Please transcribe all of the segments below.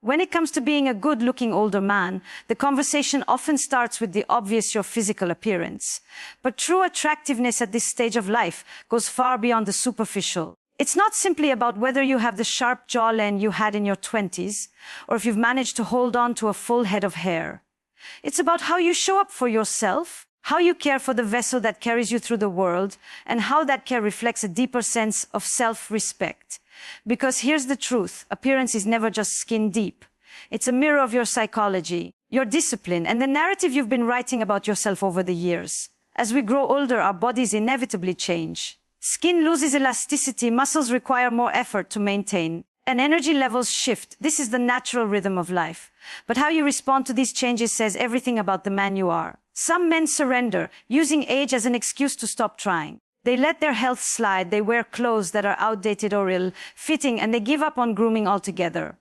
When it comes to being a good-looking older man, the conversation often starts with the obvious, your physical appearance. But true attractiveness at this stage of life goes far beyond the superficial. It's not simply about whether you have the sharp jawline you had in your 20s, or if you've managed to hold on to a full head of hair. It's about how you show up for yourself, how you care for the vessel that carries you through the world, and how that care reflects a deeper sense of self-respect. Because here's the truth, appearance is never just skin deep. It's a mirror of your psychology, your discipline, and the narrative you've been writing about yourself over the years. As we grow older, our bodies inevitably change. Skin loses elasticity, muscles require more effort to maintain, and energy levels shift. This is the natural rhythm of life. But how you respond to these changes says everything about the man you are. Some men surrender, using age as an excuse to stop trying. They let their health slide, they wear clothes that are outdated or ill-fitting, and they give up on grooming altogether.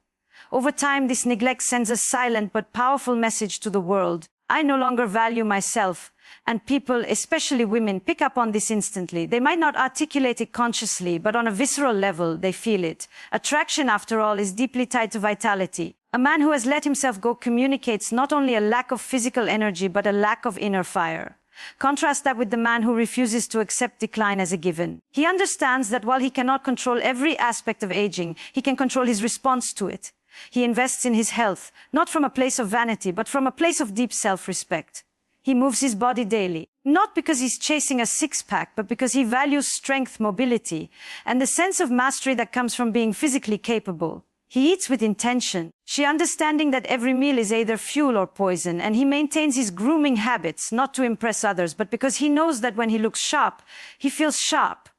Over time, this neglect sends a silent but powerful message to the world. I no longer value myself. And people, especially women, pick up on this instantly. They might not articulate it consciously, but on a visceral level, they feel it. Attraction, after all, is deeply tied to vitality. A man who has let himself go communicates not only a lack of physical energy, but a lack of inner fire. Contrast that with the man who refuses to accept decline as a given. He understands that while he cannot control every aspect of aging, he can control his response to it. He invests in his health, not from a place of vanity, but from a place of deep self-respect. He moves his body daily, not because he's chasing a six-pack, but because he values strength, mobility, and the sense of mastery that comes from being physically capable. He eats with intention, understanding that every meal is either fuel or poison, and he maintains his grooming habits, not to impress others, but because he knows that when he looks sharp, he feels sharp.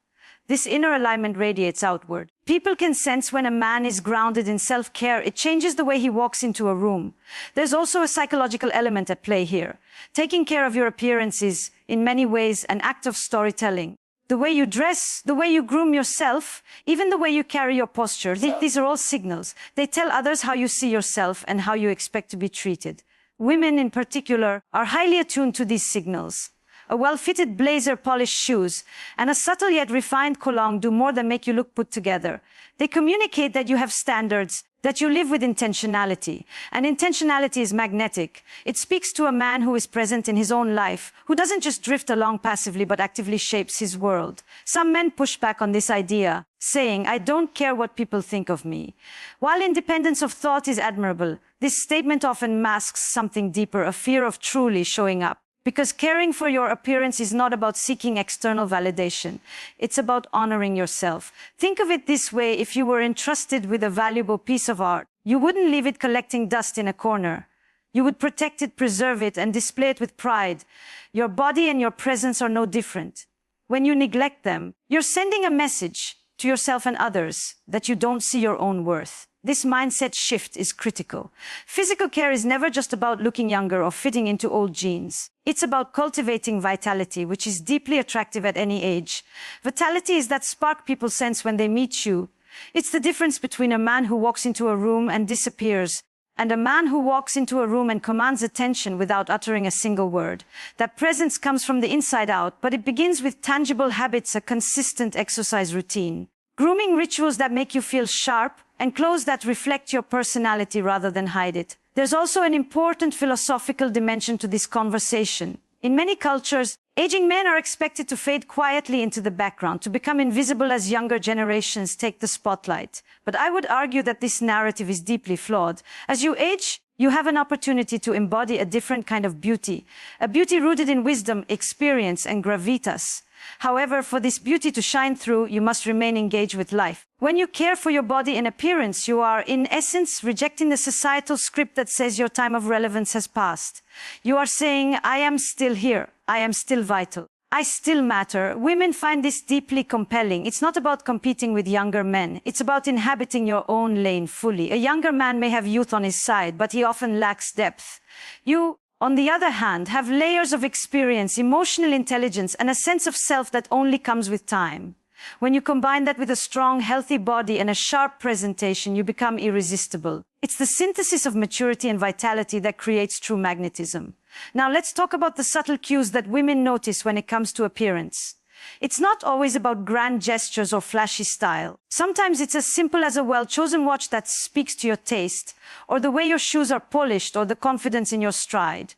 This inner alignment radiates outward. People can sense when a man is grounded in self-care. It changes the way he walks into a room. There's also a psychological element at play here. Taking care of your appearance is, in many ways, an act of storytelling. The way you dress, the way you groom yourself, even the way you carry your posture, these are all signals. They tell others how you see yourself and how you expect to be treated. Women, in particular, are highly attuned to these signals. A well-fitted blazer, polished shoes, and a subtle yet refined cologne do more than make you look put together. They communicate that you have standards, that you live with intentionality. And intentionality is magnetic. It speaks to a man who is present in his own life, who doesn't just drift along passively but actively shapes his world. Some men push back on this idea, saying, "I don't care what people think of me." While independence of thought is admirable, this statement often masks something deeper, a fear of truly showing up. Because caring for your appearance is not about seeking external validation. It's about honoring yourself. Think of it this way: if you were entrusted with a valuable piece of art, you wouldn't leave it collecting dust in a corner. You would protect it, preserve it, and display it with pride. Your body and your presence are no different. When you neglect them, you're sending a message to yourself and others that you don't see your own worth. This mindset shift is critical. Physical care is never just about looking younger or fitting into old jeans. It's about cultivating vitality, which is deeply attractive at any age. Vitality is that spark people sense when they meet you. It's the difference between a man who walks into a room and disappears, and a man who walks into a room and commands attention without uttering a single word. That presence comes from the inside out, but it begins with tangible habits, a consistent exercise routine, grooming rituals that make you feel sharp, and clothes that reflect your personality rather than hide it. There's also an important philosophical dimension to this conversation. In many cultures, aging men are expected to fade quietly into the background, to become invisible as younger generations take the spotlight. But I would argue that this narrative is deeply flawed. As you age, you have an opportunity to embody a different kind of beauty, a beauty rooted in wisdom, experience, and gravitas. However, for this beauty to shine through, you must remain engaged with life. When you care for your body and appearance, you are, in essence, rejecting the societal script that says your time of relevance has passed. You are saying, "I am still here. I am still vital. I still matter." Women find this deeply compelling. It's not about competing with younger men. It's about inhabiting your own lane fully. A younger man may have youth on his side, but he often lacks depth. You, on the other hand, have layers of experience, emotional intelligence, and a sense of self that only comes with time. When you combine that with a strong, healthy body and a sharp presentation, you become irresistible. It's the synthesis of maturity and vitality that creates true magnetism. Now let's talk about the subtle cues that women notice when it comes to appearance. It's not always about grand gestures or flashy style. Sometimes it's as simple as a well-chosen watch that speaks to your taste, or the way your shoes are polished, or the confidence in your stride.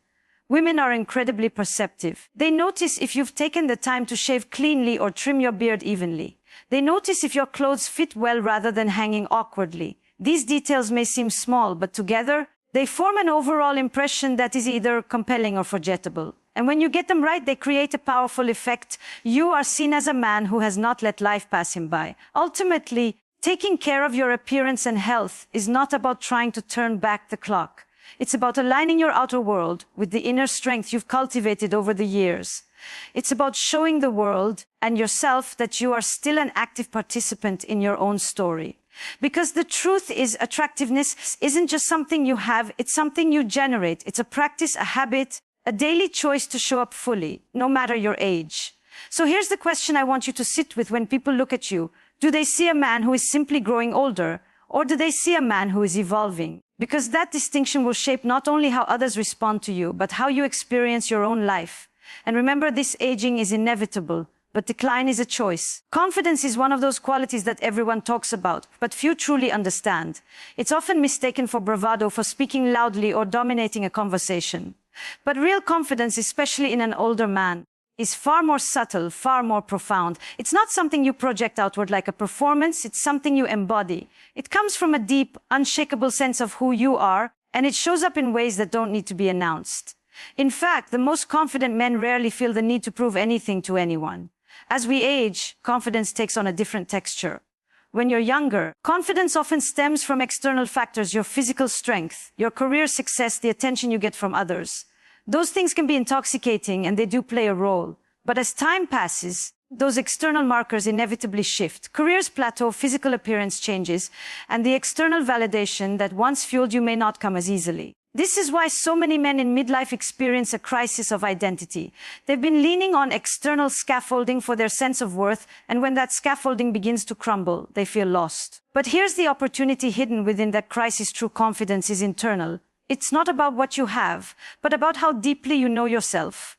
Women are incredibly perceptive. They notice if you've taken the time to shave cleanly or trim your beard evenly. They notice if your clothes fit well rather than hanging awkwardly. These details may seem small, but together, they form an overall impression that is either compelling or forgettable. And when you get them right, they create a powerful effect. You are seen as a man who has not let life pass him by. Ultimately, taking care of your appearance and health is not about trying to turn back the clock. It's about aligning your outer world with the inner strength you've cultivated over the years. It's about showing the world and yourself that you are still an active participant in your own story. Because the truth is, attractiveness isn't just something you have, it's something you generate. It's a practice, a habit, a daily choice to show up fully, no matter your age. So here's the question I want you to sit with when people look at you. Do they see a man who is simply growing older, or do they see a man who is evolving? Because that distinction will shape not only how others respond to you, but how you experience your own life. And remember, this aging is inevitable, but decline is a choice. Confidence is one of those qualities that everyone talks about, but few truly understand. It's often mistaken for bravado, for speaking loudly or dominating a conversation. But real confidence, especially in an older man, is far more subtle, far more profound. It's not something you project outward like a performance, it's something you embody. It comes from a deep, unshakable sense of who you are, and it shows up in ways that don't need to be announced. In fact, the most confident men rarely feel the need to prove anything to anyone. As we age, confidence takes on a different texture. When you're younger, confidence often stems from external factors, your physical strength, your career success, the attention you get from others. Those things can be intoxicating, and they do play a role. But as time passes, those external markers inevitably shift. Careers plateau, physical appearance changes, and the external validation that once fueled you may not come as easily. This is why so many men in midlife experience a crisis of identity. They've been leaning on external scaffolding for their sense of worth, and when that scaffolding begins to crumble, they feel lost. But here's the opportunity hidden within that crisis. True confidence is internal. It's not about what you have, but about how deeply you know yourself.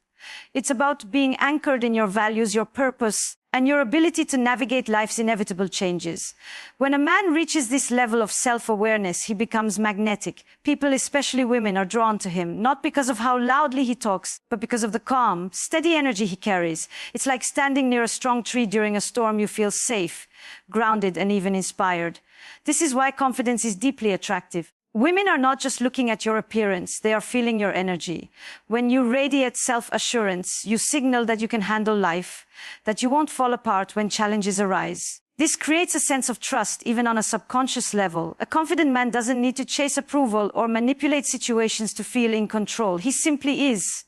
It's about being anchored in your values, your purpose, and your ability to navigate life's inevitable changes. When a man reaches this level of self-awareness, he becomes magnetic. People, especially women, are drawn to him, not because of how loudly he talks, but because of the calm, steady energy he carries. It's like standing near a strong tree during a storm. You feel safe, grounded, and even inspired. This is why confidence is deeply attractive. Women are not just looking at your appearance, they are feeling your energy. When you radiate self-assurance, you signal that you can handle life, that you won't fall apart when challenges arise. This creates a sense of trust, even on a subconscious level. A confident man doesn't need to chase approval or manipulate situations to feel in control. He simply is.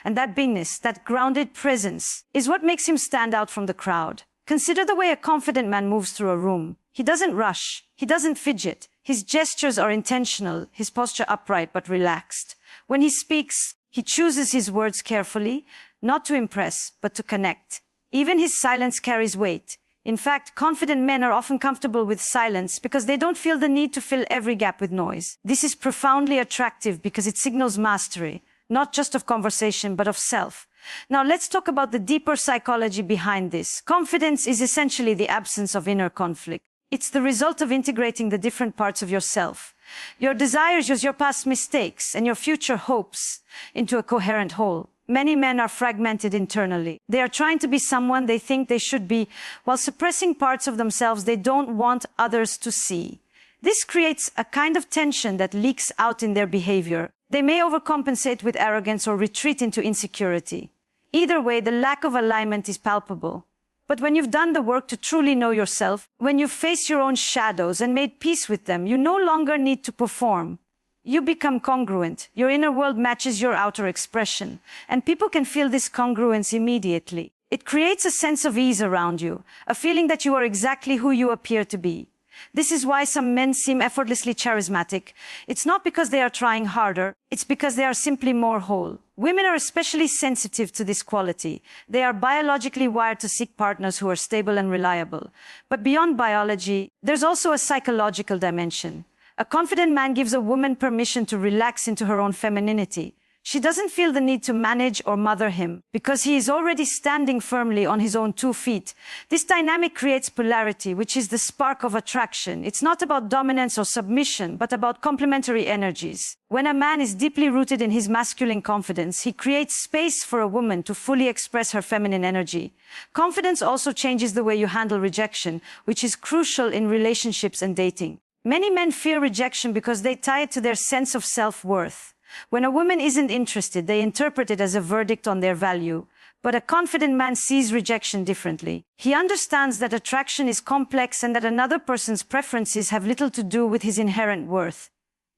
And that beingness, that grounded presence, is what makes him stand out from the crowd. Consider the way a confident man moves through a room. He doesn't rush. He doesn't fidget. His gestures are intentional, his posture upright but relaxed. When he speaks, he chooses his words carefully, not to impress, but to connect. Even his silence carries weight. In fact, confident men are often comfortable with silence because they don't feel the need to fill every gap with noise. This is profoundly attractive because it signals mastery, not just of conversation, but of self. Now let's talk about the deeper psychology behind this. Confidence is essentially the absence of inner conflict. It's the result of integrating the different parts of yourself, your desires, your past mistakes, and your future hopes into a coherent whole. Many men are fragmented internally. They are trying to be someone they think they should be, while suppressing parts of themselves they don't want others to see. This creates a kind of tension that leaks out in their behavior. They may overcompensate with arrogance or retreat into insecurity. Either way, the lack of alignment is palpable. But when you've done the work to truly know yourself, when you've faced your own shadows and made peace with them, you no longer need to perform. You become congruent. Your inner world matches your outer expression. And people can feel this congruence immediately. It creates a sense of ease around you, a feeling that you are exactly who you appear to be. This is why some men seem effortlessly charismatic. It's not because they are trying harder, it's because they are simply more whole. Women are especially sensitive to this quality. They are biologically wired to seek partners who are stable and reliable. But beyond biology, there's also a psychological dimension. A confident man gives a woman permission to relax into her own femininity. She doesn't feel the need to manage or mother him because he is already standing firmly on his own 2 feet. This dynamic creates polarity, which is the spark of attraction. It's not about dominance or submission, but about complementary energies. When a man is deeply rooted in his masculine confidence, he creates space for a woman to fully express her feminine energy. Confidence also changes the way you handle rejection, which is crucial in relationships and dating. Many men fear rejection because they tie it to their sense of self-worth. When a woman isn't interested, they interpret it as a verdict on their value. But a confident man sees rejection differently. He understands that attraction is complex and that another person's preferences have little to do with his inherent worth.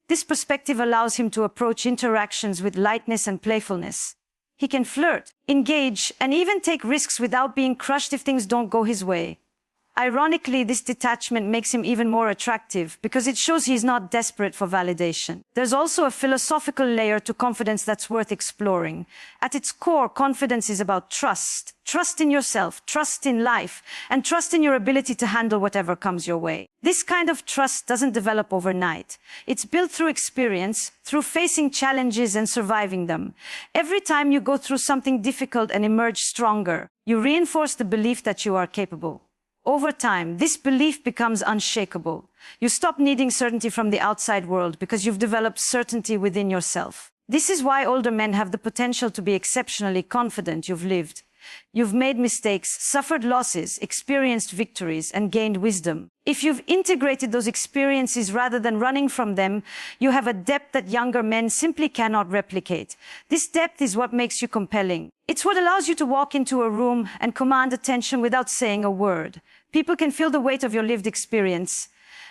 This perspective allows him to approach interactions with lightness and playfulness. He can flirt, engage, and even take risks without being crushed if things don't go his way. Ironically, this detachment makes him even more attractive because it shows he is not desperate for validation. There's also a philosophical layer to confidence that's worth exploring. At its core, confidence is about trust. Trust in yourself, trust in life, and trust in your ability to handle whatever comes your way. This kind of trust doesn't develop overnight. It's built through experience, through facing challenges and surviving them. Every time you go through something difficult and emerge stronger, you reinforce the belief that you are capable. Over time, this belief becomes unshakable. You stop needing certainty from the outside world because you've developed certainty within yourself. This is why older men have the potential to be exceptionally confident. You've lived. You've made mistakes, suffered losses, experienced victories, and gained wisdom. If you've integrated those experiences rather than running from them, you have a depth that younger men simply cannot replicate. This depth is what makes you compelling. It's what allows you to walk into a room and command attention without saying a word. People can feel the weight of your lived experience,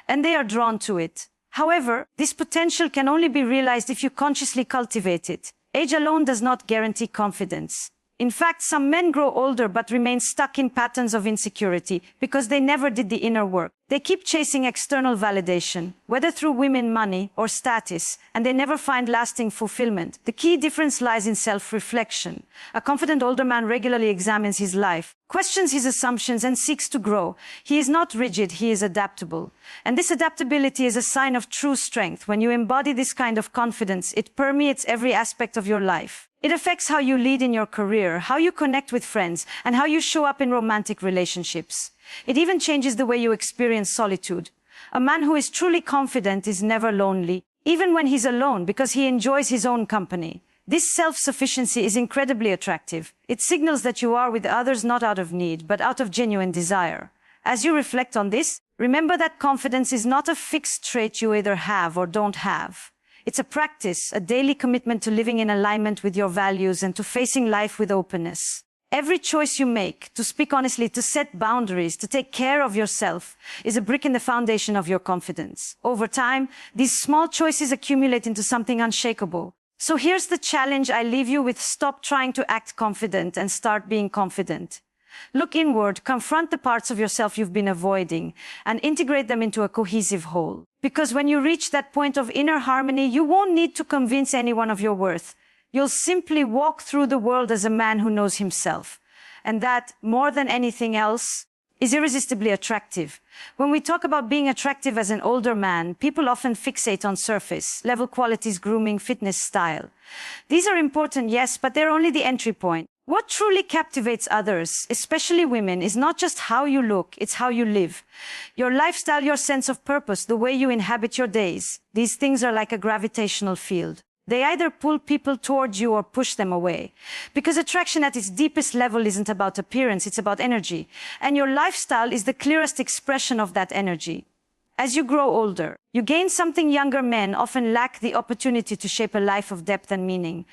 and they are drawn to it. However, this potential can only be realized if you consciously cultivate it. Age alone does not guarantee confidence. In fact, some men grow older but remain stuck in patterns of insecurity because they never did the inner work. They keep chasing external validation, whether through women, money, or status, and they never find lasting fulfillment. The key difference lies in self-reflection. A confident older man regularly examines his life, questions his assumptions, and seeks to grow. He is not rigid, he is adaptable. And this adaptability is a sign of true strength. When you embody this kind of confidence, it permeates every aspect of your life. It affects how you lead in your career, how you connect with friends, and how you show up in romantic relationships. It even changes the way you experience solitude. A man who is truly confident is never lonely, even when he's alone, because he enjoys his own company. This self-sufficiency is incredibly attractive. It signals that you are with others not out of need, but out of genuine desire. As you reflect on this, remember that confidence is not a fixed trait you either have or don't have. It's a practice, a daily commitment to living in alignment with your values and to facing life with openness. Every choice you make, to speak honestly, to set boundaries, to take care of yourself, is a brick in the foundation of your confidence. Over time, these small choices accumulate into something unshakable. So here's the challenge I leave you with: stop trying to act confident and start being confident. Look inward, confront the parts of yourself you've been avoiding, and integrate them into a cohesive whole. Because when you reach that point of inner harmony, you won't need to convince anyone of your worth. You'll simply walk through the world as a man who knows himself. And that, more than anything else, is irresistibly attractive. When we talk about being attractive as an older man, people often fixate on surface-level qualities, grooming, fitness, style. These are important, yes, but they're only the entry point. What truly captivates others, especially women, is not just how you look, it's how you live. Your lifestyle, your sense of purpose, the way you inhabit your days. These things are like a gravitational field. They either pull people towards you or push them away. Because attraction at its deepest level isn't about appearance, it's about energy. And your lifestyle is the clearest expression of that energy. As you grow older, you gain something younger men often lack: the opportunity to shape a life of depth and meaning.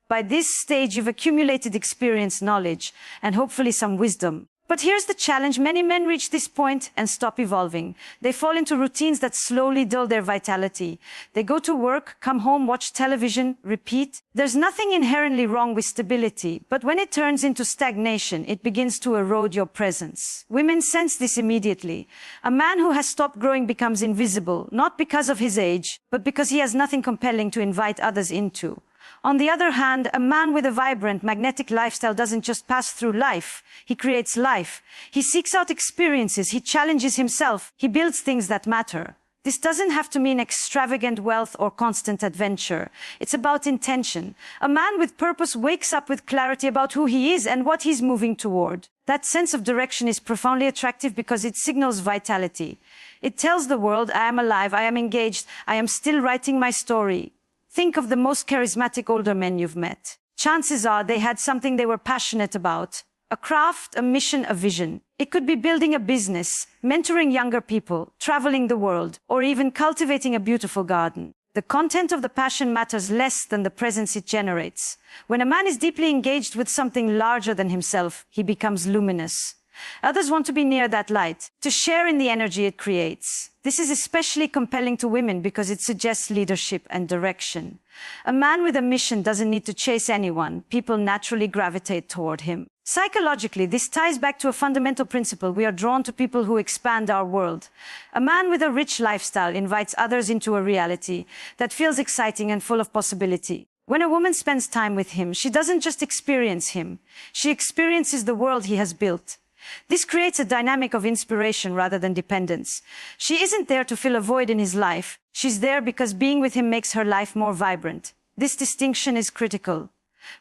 By this stage, you've accumulated experience, knowledge, and hopefully some wisdom. But here's the challenge: many men reach this point and stop evolving. They fall into routines that slowly dull their vitality. They go to work, come home, watch television, repeat. There's nothing inherently wrong with stability, but when it turns into stagnation, it begins to erode your presence. Women sense this immediately. A man who has stopped growing becomes invisible, not because of his age, but because he has nothing compelling to invite others into. On the other hand, a man with a vibrant, magnetic lifestyle doesn't just pass through life, he creates life. He seeks out experiences, he challenges himself, he builds things that matter. This doesn't have to mean extravagant wealth or constant adventure. It's about intention. A man with purpose wakes up with clarity about who he is and what he's moving toward. That sense of direction is profoundly attractive because it signals vitality. It tells the world, I am alive, I am engaged, I am still writing my story. Think of the most charismatic older men you've met. Chances are they had something they were passionate about. A craft, a mission, a vision. It could be building a business, mentoring younger people, traveling the world, or even cultivating a beautiful garden. The content of the passion matters less than the presence it generates. When a man is deeply engaged with something larger than himself, he becomes luminous. Others want to be near that light, to share in the energy it creates. This is especially compelling to women because it suggests leadership and direction. A man with a mission doesn't need to chase anyone. People naturally gravitate toward him. Psychologically, this ties back to a fundamental principle. We are drawn to people who expand our world. A man with a rich lifestyle invites others into a reality that feels exciting and full of possibility. When a woman spends time with him, she doesn't just experience him. She experiences the world he has built. This creates a dynamic of inspiration rather than dependence. She isn't there to fill a void in his life. She's there because being with him makes her life more vibrant. This distinction is critical.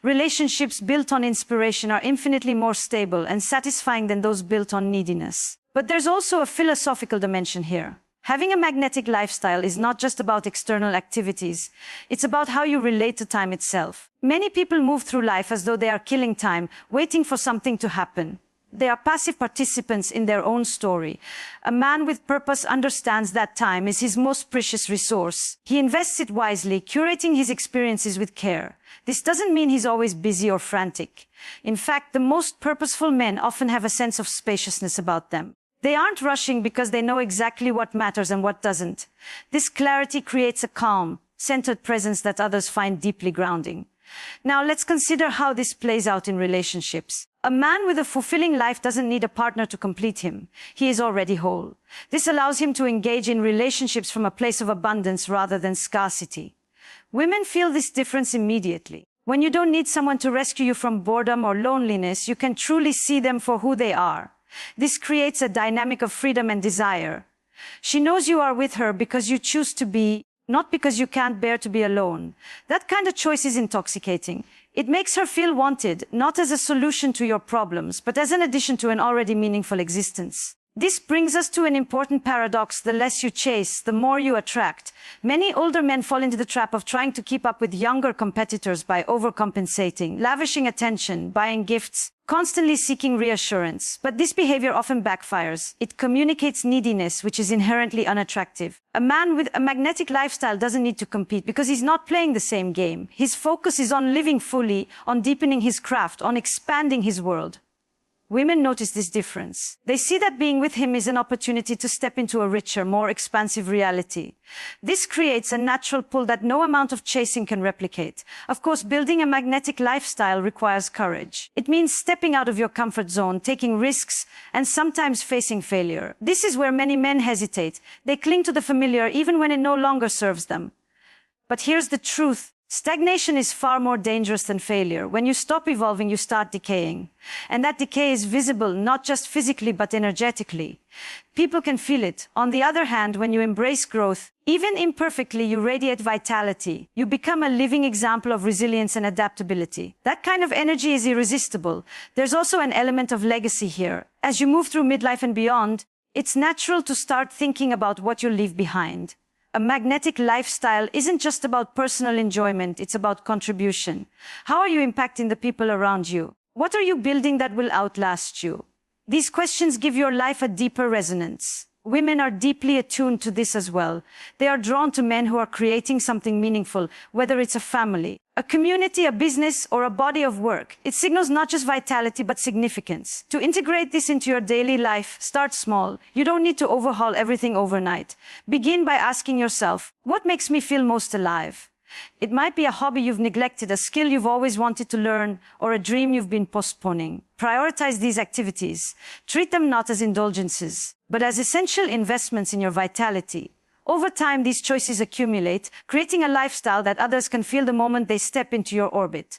Relationships built on inspiration are infinitely more stable and satisfying than those built on neediness. But there's also a philosophical dimension here. Having a magnetic lifestyle is not just about external activities. It's about how you relate to time itself. Many people move through life as though they are killing time, waiting for something to happen. They are passive participants in their own story. A man with purpose understands that time is his most precious resource. He invests it wisely, curating his experiences with care. This doesn't mean he's always busy or frantic. In fact, the most purposeful men often have a sense of spaciousness about them. They aren't rushing because they know exactly what matters and what doesn't. This clarity creates a calm, centered presence that others find deeply grounding. Now let's consider how this plays out in relationships. A man with a fulfilling life doesn't need a partner to complete him. He is already whole. This allows him to engage in relationships from a place of abundance rather than scarcity. Women feel this difference immediately. When you don't need someone to rescue you from boredom or loneliness, you can truly see them for who they are. This creates a dynamic of freedom and desire. She knows you are with her because you choose to be, not because you can't bear to be alone. That kind of choice is intoxicating. It makes her feel wanted, not as a solution to your problems, but as an addition to an already meaningful existence. This brings us to an important paradox. The less you chase, the more you attract. Many older men fall into the trap of trying to keep up with younger competitors by overcompensating, lavishing attention, buying gifts, constantly seeking reassurance. But this behavior often backfires. It communicates neediness, which is inherently unattractive. A man with a magnetic lifestyle doesn't need to compete because he's not playing the same game. His focus is on living fully, on deepening his craft, on expanding his world. Women notice this difference. They see that being with him is an opportunity to step into a richer, more expansive reality. This creates a natural pull that no amount of chasing can replicate. Of course, building a magnetic lifestyle requires courage. It means stepping out of your comfort zone, taking risks, and sometimes facing failure. This is where many men hesitate. They cling to the familiar even when it no longer serves them. But here's the truth. Stagnation is far more dangerous than failure. When you stop evolving, you start decaying. And that decay is visible, not just physically, but energetically. People can feel it. On the other hand, when you embrace growth, even imperfectly, you radiate vitality. You become a living example of resilience and adaptability. That kind of energy is irresistible. There's also an element of legacy here. As you move through midlife and beyond, it's natural to start thinking about what you'll leave behind. A magnetic lifestyle isn't just about personal enjoyment, it's about contribution. How are you impacting the people around you? What are you building that will outlast you? These questions give your life a deeper resonance. Women are deeply attuned to this as well. They are drawn to men who are creating something meaningful, whether it's a family, a community, a business, or a body of work. It signals not just vitality, but significance. To integrate this into your daily life, start small. You don't need to overhaul everything overnight. Begin by asking yourself, what makes me feel most alive? It might be a hobby you've neglected, a skill you've always wanted to learn, or a dream you've been postponing. Prioritize these activities. Treat them not as indulgences, but as essential investments in your vitality. Over time, these choices accumulate, creating a lifestyle that others can feel the moment they step into your orbit.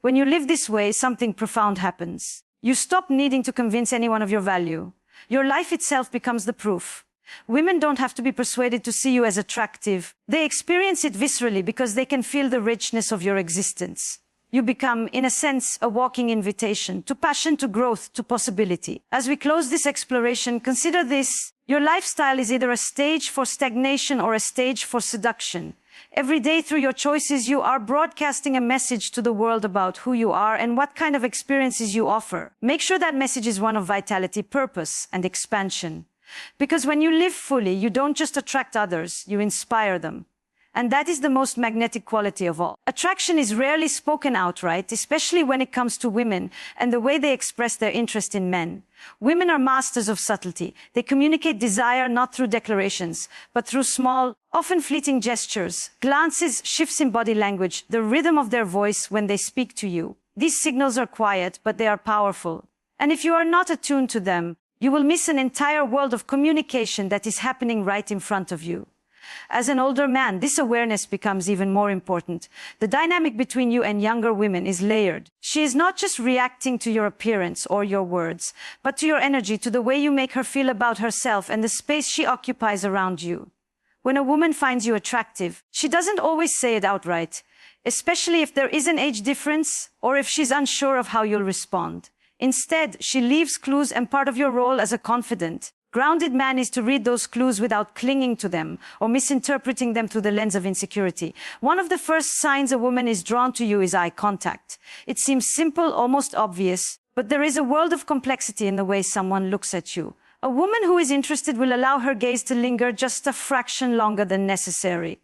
When you live this way, something profound happens. You stop needing to convince anyone of your value. Your life itself becomes the proof. Women don't have to be persuaded to see you as attractive. They experience it viscerally because they can feel the richness of your existence. You become, in a sense, a walking invitation to passion, to growth, to possibility. As we close this exploration, consider this. Your lifestyle is either a stage for stagnation or a stage for seduction. Every day through your choices, you are broadcasting a message to the world about who you are and what kind of experiences you offer. Make sure that message is one of vitality, purpose, and expansion. Because when you live fully, you don't just attract others, you inspire them. And that is the most magnetic quality of all. Attraction is rarely spoken outright, especially when it comes to women and the way they express their interest in men. Women are masters of subtlety. They communicate desire not through declarations, but through small, often fleeting gestures, glances, shifts in body language, the rhythm of their voice when they speak to you. These signals are quiet, but they are powerful. And if you are not attuned to them, you will miss an entire world of communication that is happening right in front of you. As an older man, this awareness becomes even more important. The dynamic between you and younger women is layered. She is not just reacting to your appearance or your words, but to your energy, to the way you make her feel about herself and the space she occupies around you. When a woman finds you attractive, she doesn't always say it outright, especially if there is an age difference or if she's unsure of how you'll respond. Instead, she leaves clues, and part of your role as a confident, grounded man is to read those clues without clinging to them or misinterpreting them through the lens of insecurity. One of the first signs a woman is drawn to you is eye contact. It seems simple, almost obvious, but there is a world of complexity in the way someone looks at you. A woman who is interested will allow her gaze to linger just a fraction longer than necessary.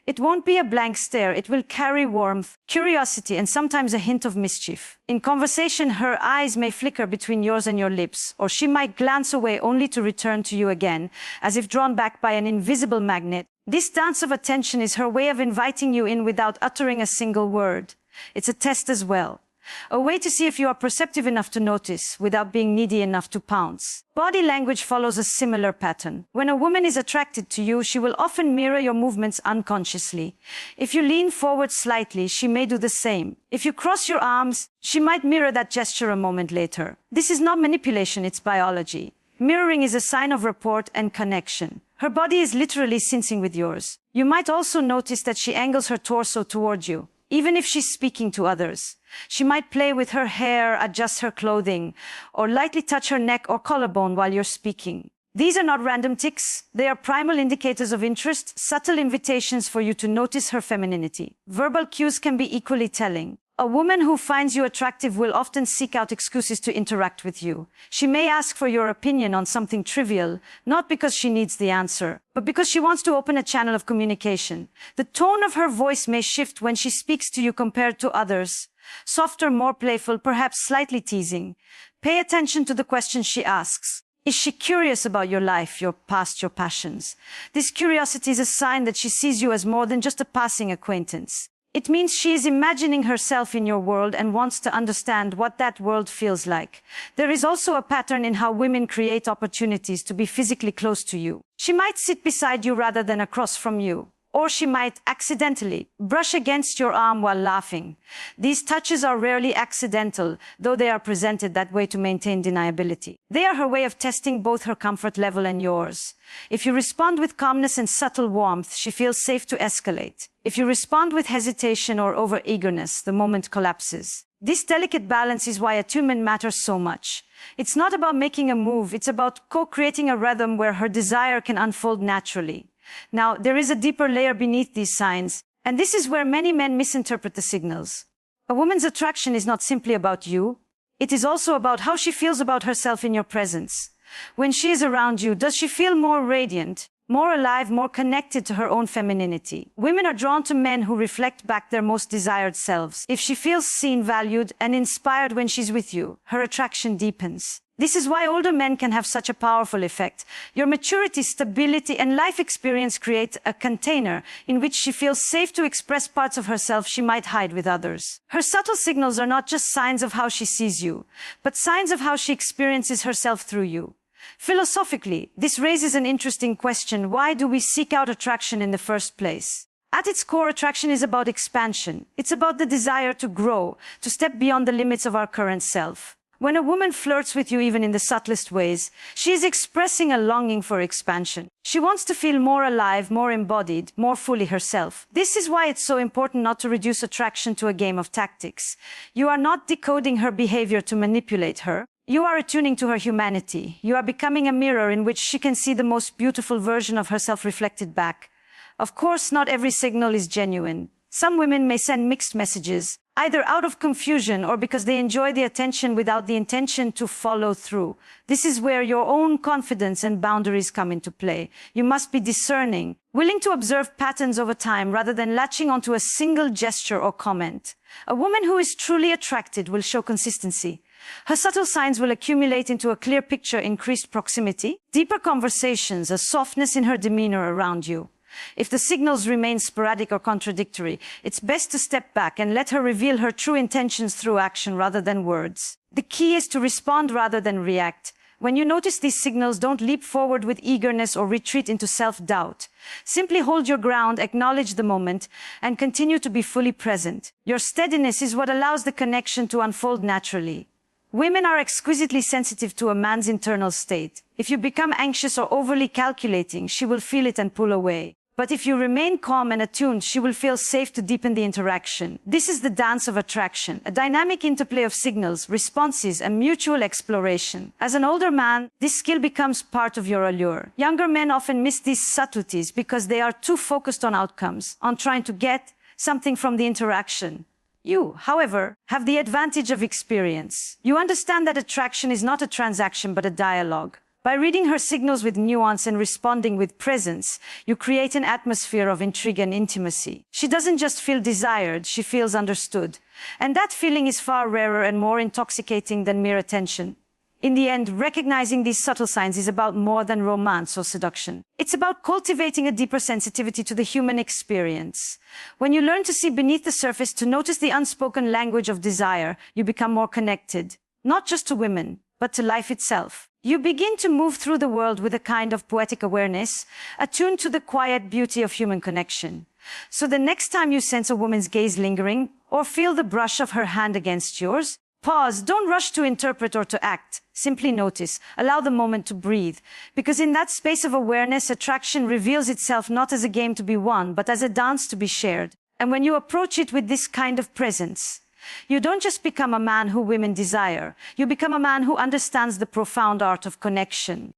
It won't be a blank stare. It will carry warmth, curiosity, and sometimes a hint of mischief. In conversation, her eyes may flicker between yours and your lips, or she might glance away only to return to you again, as if drawn back by an invisible magnet. This dance of attention is her way of inviting you in without uttering a single word. It's a test as well. A way to see if you are perceptive enough to notice without being needy enough to pounce. Body language follows a similar pattern. When a woman is attracted to you, she will often mirror your movements unconsciously. If you lean forward slightly, she may do the same. If you cross your arms, she might mirror that gesture a moment later. This is not manipulation, it's biology. Mirroring is a sign of rapport and connection. Her body is literally syncing with yours. You might also notice that she angles her torso toward you, even if she's speaking to others. She might play with her hair, adjust her clothing, or lightly touch her neck or collarbone while you're speaking. These are not random tics. They are primal indicators of interest, subtle invitations for you to notice her femininity. Verbal cues can be equally telling. A woman who finds you attractive will often seek out excuses to interact with you. She may ask for your opinion on something trivial, not because she needs the answer, but because she wants to open a channel of communication. The tone of her voice may shift when she speaks to you compared to others. Softer, more playful, perhaps slightly teasing. Pay attention to the questions she asks. Is she curious about your life, your past, your passions? This curiosity is a sign that she sees you as more than just a passing acquaintance. It means she is imagining herself in your world and wants to understand what that world feels like. There is also a pattern in how women create opportunities to be physically close to you. She might sit beside you rather than across from you. Or she might accidentally brush against your arm while laughing. These touches are rarely accidental, though they are presented that way to maintain deniability. They are her way of testing both her comfort level and yours. If you respond with calmness and subtle warmth, she feels safe to escalate. If you respond with hesitation or over-eagerness, the moment collapses. This delicate balance is why attunement matters so much. It's not about making a move, it's about co-creating a rhythm where her desire can unfold naturally. Now, there is a deeper layer beneath these signs, and this is where many men misinterpret the signals. A woman's attraction is not simply about you. It is also about how she feels about herself in your presence. When she is around you, does she feel more radiant, more alive, more connected to her own femininity? Women are drawn to men who reflect back their most desired selves. If she feels seen, valued, and inspired when she's with you, her attraction deepens. This is why older men can have such a powerful effect. Your maturity, stability, and life experience create a container in which she feels safe to express parts of herself she might hide with others. Her subtle signals are not just signs of how she sees you, but signs of how she experiences herself through you. Philosophically, this raises an interesting question. Why do we seek out attraction in the first place? At its core, attraction is about expansion. It's about the desire to grow, to step beyond the limits of our current self. When a woman flirts with you even in the subtlest ways, she is expressing a longing for expansion. She wants to feel more alive, more embodied, more fully herself. This is why it's so important not to reduce attraction to a game of tactics. You are not decoding her behavior to manipulate her. You are attuning to her humanity. You are becoming a mirror in which she can see the most beautiful version of herself reflected back. Of course, not every signal is genuine. Some women may send mixed messages, either out of confusion or because they enjoy the attention without the intention to follow through. This is where your own confidence and boundaries come into play. You must be discerning, willing to observe patterns over time rather than latching onto a single gesture or comment. A woman who is truly attracted will show consistency. Her subtle signs will accumulate into a clear picture: increased proximity, deeper conversations, a softness in her demeanor around you. If the signals remain sporadic or contradictory, it's best to step back and let her reveal her true intentions through action rather than words. The key is to respond rather than react. When you notice these signals, don't leap forward with eagerness or retreat into self-doubt. Simply hold your ground, acknowledge the moment, and continue to be fully present. Your steadiness is what allows the connection to unfold naturally. Women are exquisitely sensitive to a man's internal state. If you become anxious or overly calculating, she will feel it and pull away. But if you remain calm and attuned, she will feel safe to deepen the interaction. This is the dance of attraction, a dynamic interplay of signals, responses, and mutual exploration. As an older man, this skill becomes part of your allure. Younger men often miss these subtleties because they are too focused on outcomes, on trying to get something from the interaction. You, however, have the advantage of experience. You understand that attraction is not a transaction but a dialogue. By reading her signals with nuance and responding with presence, you create an atmosphere of intrigue and intimacy. She doesn't just feel desired, she feels understood. And that feeling is far rarer and more intoxicating than mere attention. In the end, recognizing these subtle signs is about more than romance or seduction. It's about cultivating a deeper sensitivity to the human experience. When you learn to see beneath the surface, to notice the unspoken language of desire, you become more connected, not just to women, but to life itself. You begin to move through the world with a kind of poetic awareness, attuned to the quiet beauty of human connection. So the next time you sense a woman's gaze lingering, or feel the brush of her hand against yours, pause. Don't rush to interpret or to act. Simply notice. Allow the moment to breathe. Because in that space of awareness, attraction reveals itself not as a game to be won, but as a dance to be shared. And when you approach it with this kind of presence, you don't just become a man who women desire. You become a man who understands the profound art of connection.